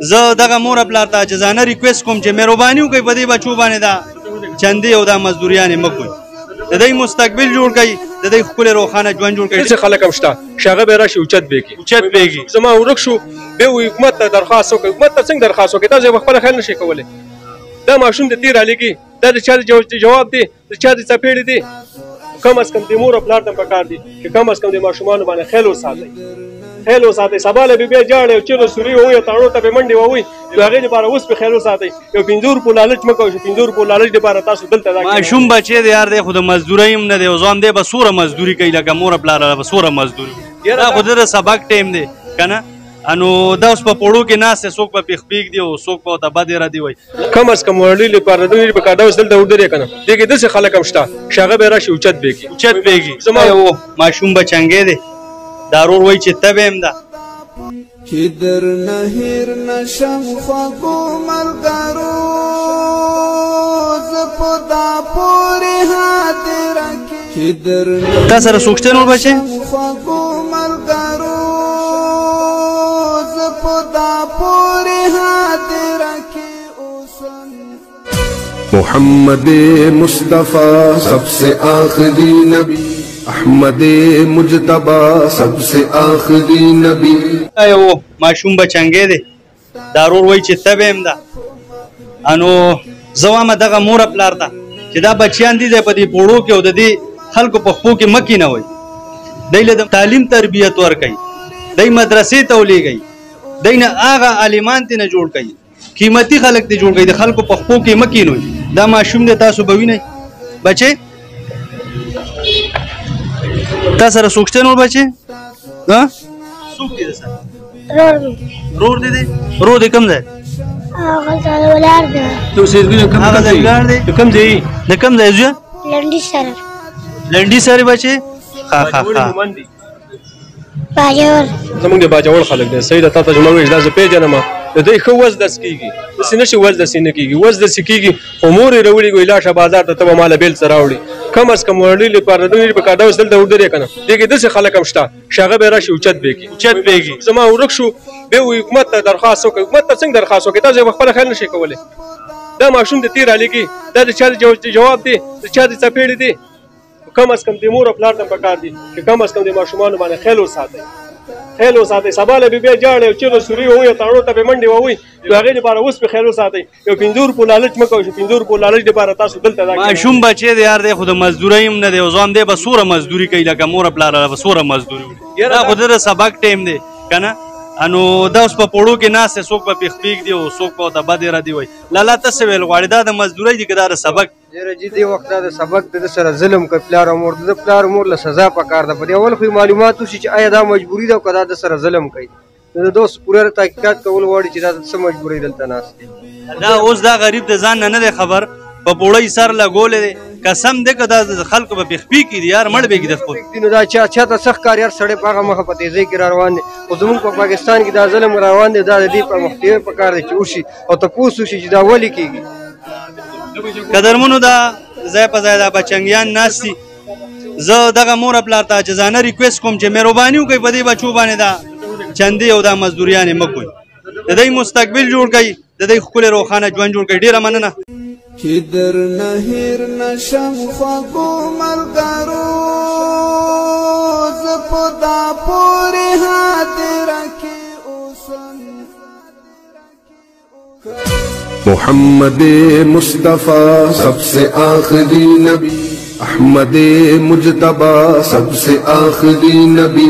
زه دغه مور پلار ته عاجزانه ریکویسټ کوم چې مهرباني وکړئ په دې بچو باندې دا چندې او دا مزدوریانې مه کوئ. د دوی مستقبل جوړ کړئ، د دوی ښکلی روښانه ژوند جوړ کړئ. څه خلک هم شته چې هغه به راشي اوچت بیږي زما ورک شو بیا وایي حکومت ته درخواست وکړئ. حکومت ته څنګه درخواست وکړئ؟ تاسو په خپله خیال نه شئ کولی. دا ماشوم د تیر رالیږي، دا د چا د جواب دی، د چا د څپېړې دی. کم از کم د مور او پلار ته پکار دي چې کم از کم د ماشومانو باندې خیال وساتئ. سبا له بیا جاړې او چیرې سوري ووایي تاړو ته به منډې ووایي، د هغې لپاره اوس پې خیال وساتئ. یو 50 روپو لالچ مه کوئ چې 50 روپو لالچ لپاره تاسو دلته ماشوم بچی دی یار دی، خو د مزدورۍ هم نه دی، او ځوان دی به څومره مزدوري کوي لکه مور پلار به څومره مزدوري کوي. دا خو د سبق ټایم دی که نه. نو دا اوس په پوړو کې ناست دی، څوک په پیخ پیک دی او څوک په ورته بد ردي وایي. کم از کم وړلي لپاره دوی پکار دا اوس دلته ودرې که نه. دې کې داسې خلک هم شته چې هغه به راشي اوچت بیږي. زما یو ماشوم به چنګی دی، دا ورور وایي چې ته به هم ده چې در نه هېر نشم خوږو ملګرو، زه په دا پورې حاضره کې تا سره څوک شته نور بچی؟ خوږو ملګرو، زه په دا پورې حاضره کې اوسم. محمد مصطفیٰ سب سے آخری نبی، احمد مجتبی سب سے آخری نبی. یو ماشوم به چنګی دی، دا ورور وایي چې ته به هم ده. نو زه وایم دغه مور پلار ته چې دا بچیان دي په دې پوړو کې او د دې خلکو په خپو کې مه کینوئ. دی له تعلیم تربیت ورکوئ، دی مدرسې ته ولېږئ، دی نه هغه عالمان ترې نه جوړ کړئ، قیمتي خلک ترې جوړ کړئ، د خلکو په خپو کې مه کینوئ. دا ماشوم دی، تاسو به وینئ. بچې تا سره څوک شته نور بچې؟ څوک دی درسره؟ ورور دې دی؟ ورور دې کوم ځای؟ هغه ولاړ دی. ته اوسېدګي هغه ځای ولاړ دی؟ د کوم ځای؟ د کوم ځای زویه؟ لنډي سره. لنډي سره بچې؟ باجوړ. زمونږ د باجوړ خلک دی. صحیح ده، تا ته جمله وویل دا زه پېژنم. د دوی ښه وز دس کېږي، داسې نه شي وز داسې نه کېږي. وز داسې کېږي خو مور یې راوړي وایي لاړ شه بازار ته، ته به ماله بیل څه راوړي. کم از کم وړلي لپاره دوی پکار دا اوس دلته ودرې که نه. دې کې داسې خلک هم شته چې هغه به راشي اوچت بیږي. زما ورک شو بیا وایي حکومت ته درخواست وکړئ. حکومت ته څنګه درخواست وکړئ؟ تاسو په خپله خیال نه شئ کولی. دا ماشوم د تیر رالیږي، دا د چا د جواب دی، د چا د څپېړې دی. کم از کم د مور او پلار ته پکار دي چې کم از کم د ماشومانو باندې خیال وساتئ. سبا له بیا جاړې او چیرې سوري ووایي تاړو ته به منډې ووایي، د هغې لپاره اوس پې خیال وساتئ. یو 50 روپو لالچ مه کوئ چې 50 روپو لالچ لپاره تاسو دلته ماشوم بچی دی یار دی، خو د مزدورۍ هم نه دی، او ځوان دی به څومره مزدوري کوي لکه مور پلار به څومره مزدوري وکړي. دا خو د سبق ټایم دی که نه. نو دا اوس په پوړو کې ناست دی، څوک په پیخ پیک دی او څوک په ورته بد ردي وایي. لالا ته څه ویل غواړې؟ دا د مزدورۍ دی که دا د سبق؟ ډېره جي دې وخت دا د سبق د ده سره ظلم کوي پلار او مور. د پلار او مور له سزا پکار ده. په دې اول خو معلومات وشي چې آیا دا مجبوري ده او که دا د سره ظلم کوي. نو د دوست پوره تحقیقات کول غواړي چې دا څه مجبورۍ دلته ناست دی. دا اوس دا غریب د ځان نه دی خبر، په پوړۍ سر لګولی دی. قسم دی که دا د خلکو په پیخ پیک دي یار، مړ بیږي د خپل. نو دا چا ته سخت کار یار سړی په هغه مخه په تیزۍ کې را روان دی. خو زمونږ په پاکستان کې دا ظلم روان دی. دا د دې په مخنیوي پکار دی چې وشي او تپوس وشي چې دا ولې کېږي. قدرمنو دا ځای په ځای دا بچنګیان ناست دي. زه دغه مور پلار ته عاجزانه ریکویسټ کوم چې مهرباني وکړئ په دې بچو باندې دا چندې او دا مزدوریانې مه کوئ. د دوی مستقبل جوړ کړئ، د دوی ښکلی روښانه ژوند جوړ کړئ. ډېره مننه. چې در نه هېر نشم خوږو ملګرو، زه په دا پورې حاضره کې اوسم. محمد مصطفیٰ سب سے آخری نبی، احمد مجتبی سب سے آخری نبی.